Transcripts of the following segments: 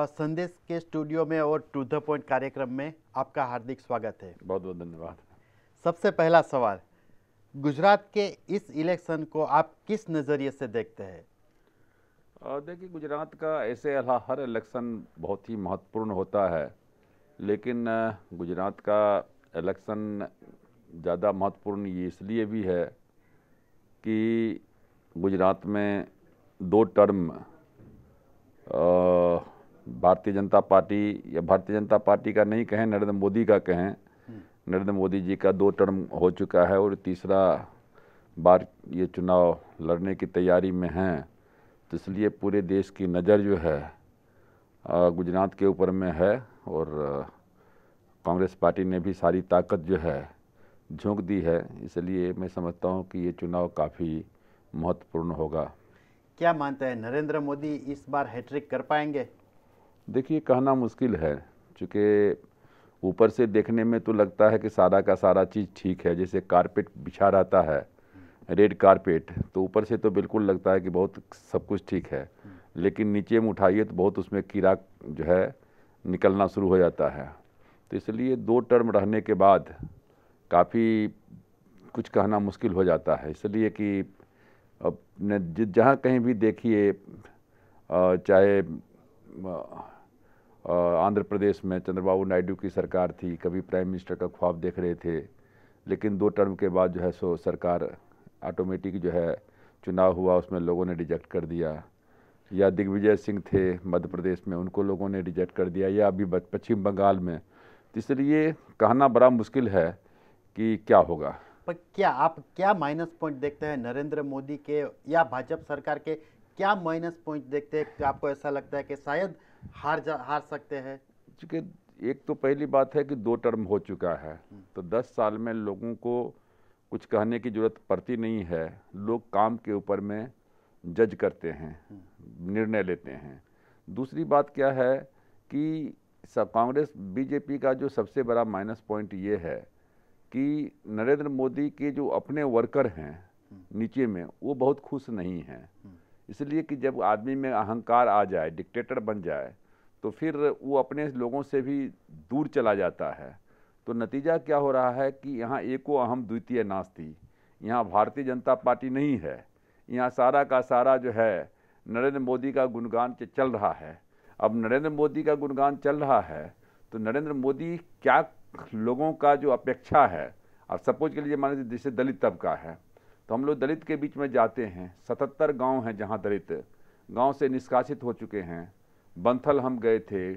संदेश के स्टूडियो में और टू द पॉइंट कार्यक्रम में आपका हार्दिक स्वागत है। बहुत बहुत धन्यवाद। सबसे पहला सवाल, गुजरात के इस इलेक्शन को आप किस नज़रिए से देखते हैं? देखिए, गुजरात का ऐसे हर इलेक्शन बहुत ही महत्वपूर्ण होता है, लेकिन गुजरात का इलेक्शन ज़्यादा महत्वपूर्ण ये इसलिए भी है कि गुजरात में 2 टर्म भारतीय जनता पार्टी, या भारतीय जनता पार्टी का नहीं कहें, नरेंद्र मोदी का कहें, नरेंद्र मोदी जी का 2 टर्म हो चुका है और तीसरा बार ये चुनाव लड़ने की तैयारी में हैं। तो इसलिए पूरे देश की नज़र जो है गुजरात के ऊपर में है और कांग्रेस पार्टी ने भी सारी ताकत जो है झोंक दी है। इसलिए मैं समझता हूँ कि ये चुनाव काफ़ी महत्वपूर्ण होगा। क्या मानते हैं, नरेंद्र मोदी इस बार हैट्रिक कर पाएंगे? देखिए, कहना मुश्किल है, चूँकि ऊपर से देखने में तो लगता है कि सारा का सारा चीज़ ठीक है। जैसे कारपेट बिछा रहता है, रेड कारपेट, तो ऊपर से तो बिल्कुल लगता है कि बहुत सब कुछ ठीक है, लेकिन नीचे में उठाइए तो बहुत उसमें कीड़ा जो है निकलना शुरू हो जाता है। तो इसलिए 2 टर्म रहने के बाद काफ़ी कुछ कहना मुश्किल हो जाता है। इसलिए कि अब जहाँ कहीं भी देखिए, चाहे आंध्र प्रदेश में चंद्रबाबू नायडू की सरकार थी, कभी प्राइम मिनिस्टर का ख्वाब देख रहे थे, लेकिन 2 टर्म के बाद जो है सो सरकार ऑटोमेटिक जो है चुनाव हुआ उसमें लोगों ने रिजेक्ट कर दिया। या दिग्विजय सिंह थे मध्य प्रदेश में, उनको लोगों ने रिजेक्ट कर दिया, या अभी पश्चिम बंगाल में। तो इसलिए कहना बड़ा मुश्किल है कि क्या होगा। पर क्या आप माइनस पॉइंट देखते हैं नरेंद्र मोदी के या भाजपा सरकार के? क्या माइनस पॉइंट देखते हैं कि आपको ऐसा लगता है कि शायद हार सकते हैं? क्योंकि एक तो पहली बात है कि 2 टर्म हो चुका है, तो 10 साल में लोगों को कुछ कहने की जरूरत पड़ती नहीं है। लोग काम के ऊपर में जज करते हैं, निर्णय लेते हैं। दूसरी बात क्या है कि कांग्रेस बीजेपी का जो सबसे बड़ा माइनस पॉइंट ये है कि नरेंद्र मोदी के जो अपने वर्कर हैं नीचे में, वो बहुत खुश नहीं हैं। इसलिए कि जब आदमी में अहंकार आ जाए, डिक्टेटर बन जाए, तो फिर वो अपने लोगों से भी दूर चला जाता है। तो नतीजा क्या हो रहा है कि यहाँ एको अहम द्वितीय नास्ति, यहाँ भारतीय जनता पार्टी नहीं है, यहाँ सारा का सारा जो है नरेंद्र मोदी का गुणगान चल रहा है। अब नरेंद्र मोदी का गुणगान चल रहा है तो नरेंद्र मोदी क्या लोगों का जो अपेक्षा है, अब सपोज के लिए मान लीजिए जैसे दलित तबका है, तो हम लोग दलित के बीच में जाते हैं। 77 गांव हैं जहां दलित गांव से निष्कासित हो चुके हैं। बंथल हम गए थे,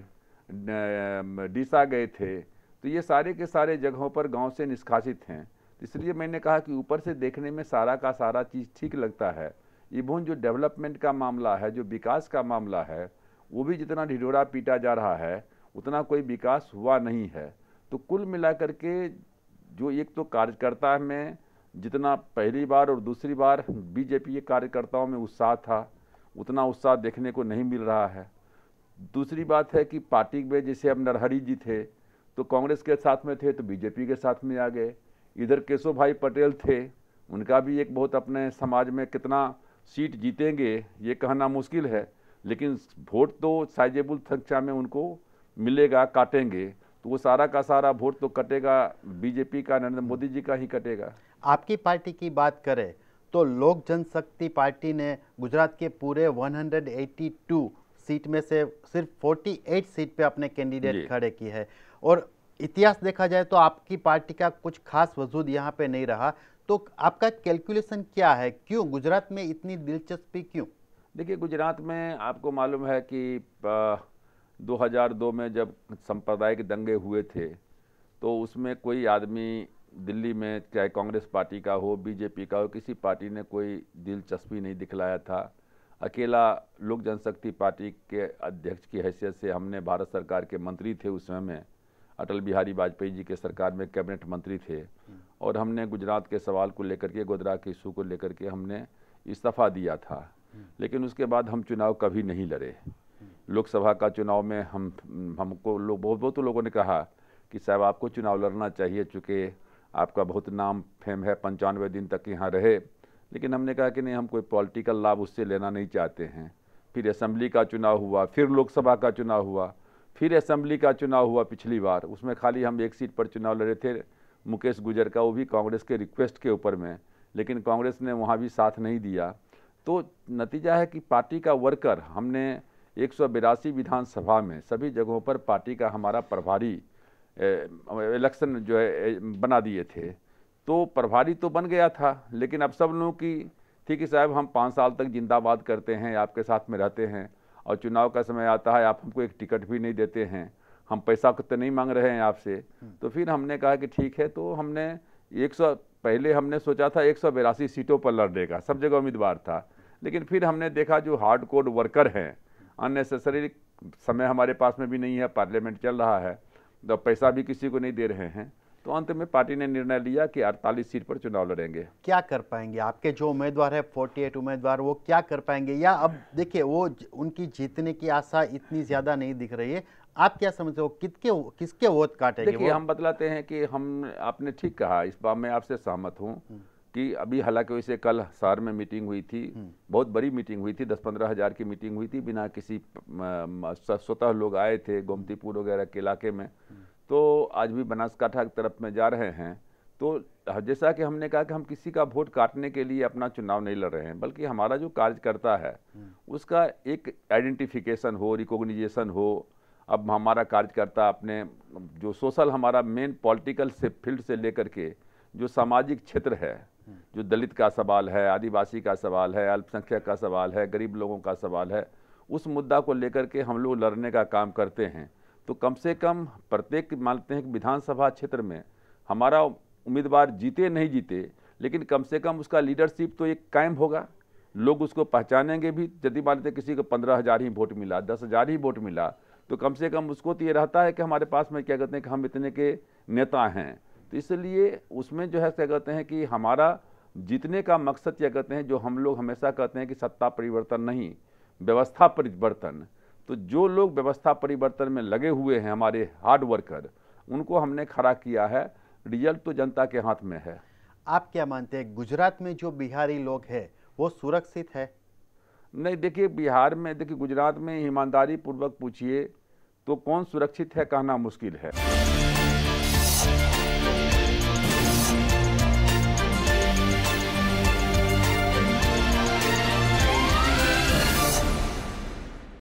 डीसा गए थे, तो ये सारे के सारे जगहों पर गांव से निष्कासित हैं। इसलिए मैंने कहा कि ऊपर से देखने में सारा का सारा चीज़ ठीक लगता है, इवन जो डेवलपमेंट का मामला है, जो विकास का मामला है, वो भी जितना ढिढोरा पीटा जा रहा है उतना कोई विकास हुआ नहीं है। तो कुल मिलाकर के जो एक तो कार्यकर्ता में जितना पहली बार और दूसरी बार बीजेपी के कार्यकर्ताओं में उत्साह था, उतना उत्साह देखने को नहीं मिल रहा है। दूसरी बात है कि पार्टी में जैसे अब नरहरी जी थे तो कांग्रेस के साथ में थे, तो बीजेपी के साथ में आ गए। इधर केशव भाई पटेल थे, उनका भी एक बहुत अपने समाज में कितना सीट जीतेंगे ये कहना मुश्किल है, लेकिन वोट तो साइजेबल संख्या में उनको मिलेगा, काटेंगे। तो वो सारा का सारा वोट तो कटेगा बीजेपी का, नरेंद्र मोदी जी का ही कटेगा। आपकी पार्टी की बात करें तो लोक जनशक्ति पार्टी ने गुजरात के पूरे 182 सीट में से सिर्फ 48 सीट पे अपने कैंडिडेट खड़े की है, और इतिहास देखा जाए तो आपकी पार्टी का कुछ खास वजूद यहाँ पे नहीं रहा। तो आपका कैलकुलेशन क्या है, क्यों गुजरात में इतनी दिलचस्पी क्यों? देखिए, गुजरात में आपको मालूम है कि 2002 में जब सांप्रदायिक दंगे हुए थे तो उसमें कोई आदमी दिल्ली में, चाहे कांग्रेस पार्टी का हो, बीजेपी का हो, किसी पार्टी ने कोई दिलचस्पी नहीं दिखलाया था। अकेला लोक जनशक्ति पार्टी के अध्यक्ष की हैसियत से हमने, भारत सरकार के मंत्री थे उस समय में, अटल बिहारी वाजपेयी जी के सरकार में कैबिनेट मंत्री थे, और हमने गुजरात के सवाल को लेकर के, गोधरा के इशू को लेकर के हमने इस्तीफा दिया था। लेकिन उसके बाद हम चुनाव कभी नहीं लड़े। लोकसभा का चुनाव में हमको बहुत लोगों ने कहा कि साहब आपको चुनाव लड़ना चाहिए, चूँकि आपका बहुत नाम फेम है, 95 दिन तक यहाँ रहे। लेकिन हमने कहा कि नहीं, हम कोई पॉलिटिकल लाभ उससे लेना नहीं चाहते हैं। फिर असेंबली का चुनाव हुआ, फिर लोकसभा का चुनाव हुआ, फिर असेंबली का चुनाव हुआ पिछली बार। उसमें खाली हम एक सीट पर चुनाव लड़े थे, मुकेश गुजर का, वो भी कांग्रेस के रिक्वेस्ट के ऊपर में, लेकिन कांग्रेस ने वहाँ भी साथ नहीं दिया। तो नतीजा है कि पार्टी का वर्कर हमने 182 विधानसभा में सभी जगहों पर पार्टी का हमारा प्रभारी इलेक्शन जो है बना दिए थे। तो प्रभारी तो बन गया था, लेकिन अब सब लोगों की ठीक है साहब, हम 5 साल तक जिंदाबाद करते हैं, आपके साथ में रहते हैं, और चुनाव का समय आता है आप हमको एक टिकट भी नहीं देते हैं, हम पैसा तो नहीं मांग रहे हैं आपसे। तो फिर हमने कहा कि ठीक है, तो हमने 100 पहले हमने सोचा था 182 सीटों पर लड़ने का, सब जगह उम्मीदवार था, लेकिन फिर हमने देखा जो हार्ड कोर वर्कर हैं, अननेसेसरी समय हमारे पास में भी नहीं है, पार्लियामेंट चल रहा है, तो पैसा भी किसी को नहीं दे रहे हैं, तो अंत में पार्टी ने निर्णय लिया कि 48 सीट पर चुनाव लड़ेंगे। क्या कर पाएंगे आपके जो उम्मीदवार है 48 उम्मीदवार, वो क्या कर पाएंगे? या अब देखिए वो उनकी जीतने की आशा इतनी ज्यादा नहीं दिख रही है, आप क्या समझते हो किसके वोट काटेंगे? देखिए हम बतलाते हैं कि हम, आपने ठीक कहा, इस बात में आपसे सहमत हूँ कि अभी हालांकि वैसे कल शहर में मीटिंग हुई थी, बहुत बड़ी मीटिंग हुई थी, 10-15 हज़ार की मीटिंग हुई थी, बिना किसी स्वतः लोग आए थे गोमतीपुर वगैरह के इलाके में। तो आज भी बनासकांठा की तरफ में जा रहे हैं। तो जैसा कि हमने कहा कि हम किसी का वोट काटने के लिए अपना चुनाव नहीं लड़ रहे हैं, बल्कि हमारा जो कार्यकर्ता है उसका एक आइडेंटिफिकेशन हो, रिकॉग्निजेशन हो। अब हमारा कार्यकर्ता अपने जो सोशल, हमारा मेन पॉलिटिकल से फील्ड से लेकर के जो सामाजिक क्षेत्र है, जो दलित का सवाल है, आदिवासी का सवाल है, अल्पसंख्यक का सवाल है, गरीब लोगों का सवाल है, उस मुद्दा को लेकर के हम लोग लड़ने का काम करते हैं। तो कम से कम प्रत्येक, मानते हैं कि विधानसभा क्षेत्र में हमारा उम्मीदवार जीते नहीं जीते, लेकिन कम से कम उसका लीडरशिप तो एक कायम होगा, लोग उसको पहचानेंगे भी। यदि मानते किसी को 15,000 ही वोट मिला, 10,000 ही वोट मिला, तो कम से कम उसको तो ये रहता है कि हमारे पास में क्या कहते हैं कि हम इतने के नेता हैं। तो इसलिए उसमें जो है क्या कहते हैं कि हमारा जीतने का मकसद क्या कहते हैं, जो हम लोग हमेशा कहते हैं कि सत्ता परिवर्तन नहीं, व्यवस्था परिवर्तन। तो जो लोग व्यवस्था परिवर्तन में लगे हुए हैं, हमारे हार्ड वर्कर, उनको हमने खड़ा किया है। रिजल्ट तो जनता के हाथ में है। आप क्या मानते हैं गुजरात में जो बिहारी लोग हैं वो सुरक्षित है? नहीं, देखिए बिहार में, देखिए गुजरात में ईमानदारी पूर्वक पूछिए तो कौन सुरक्षित है कहना मुश्किल है।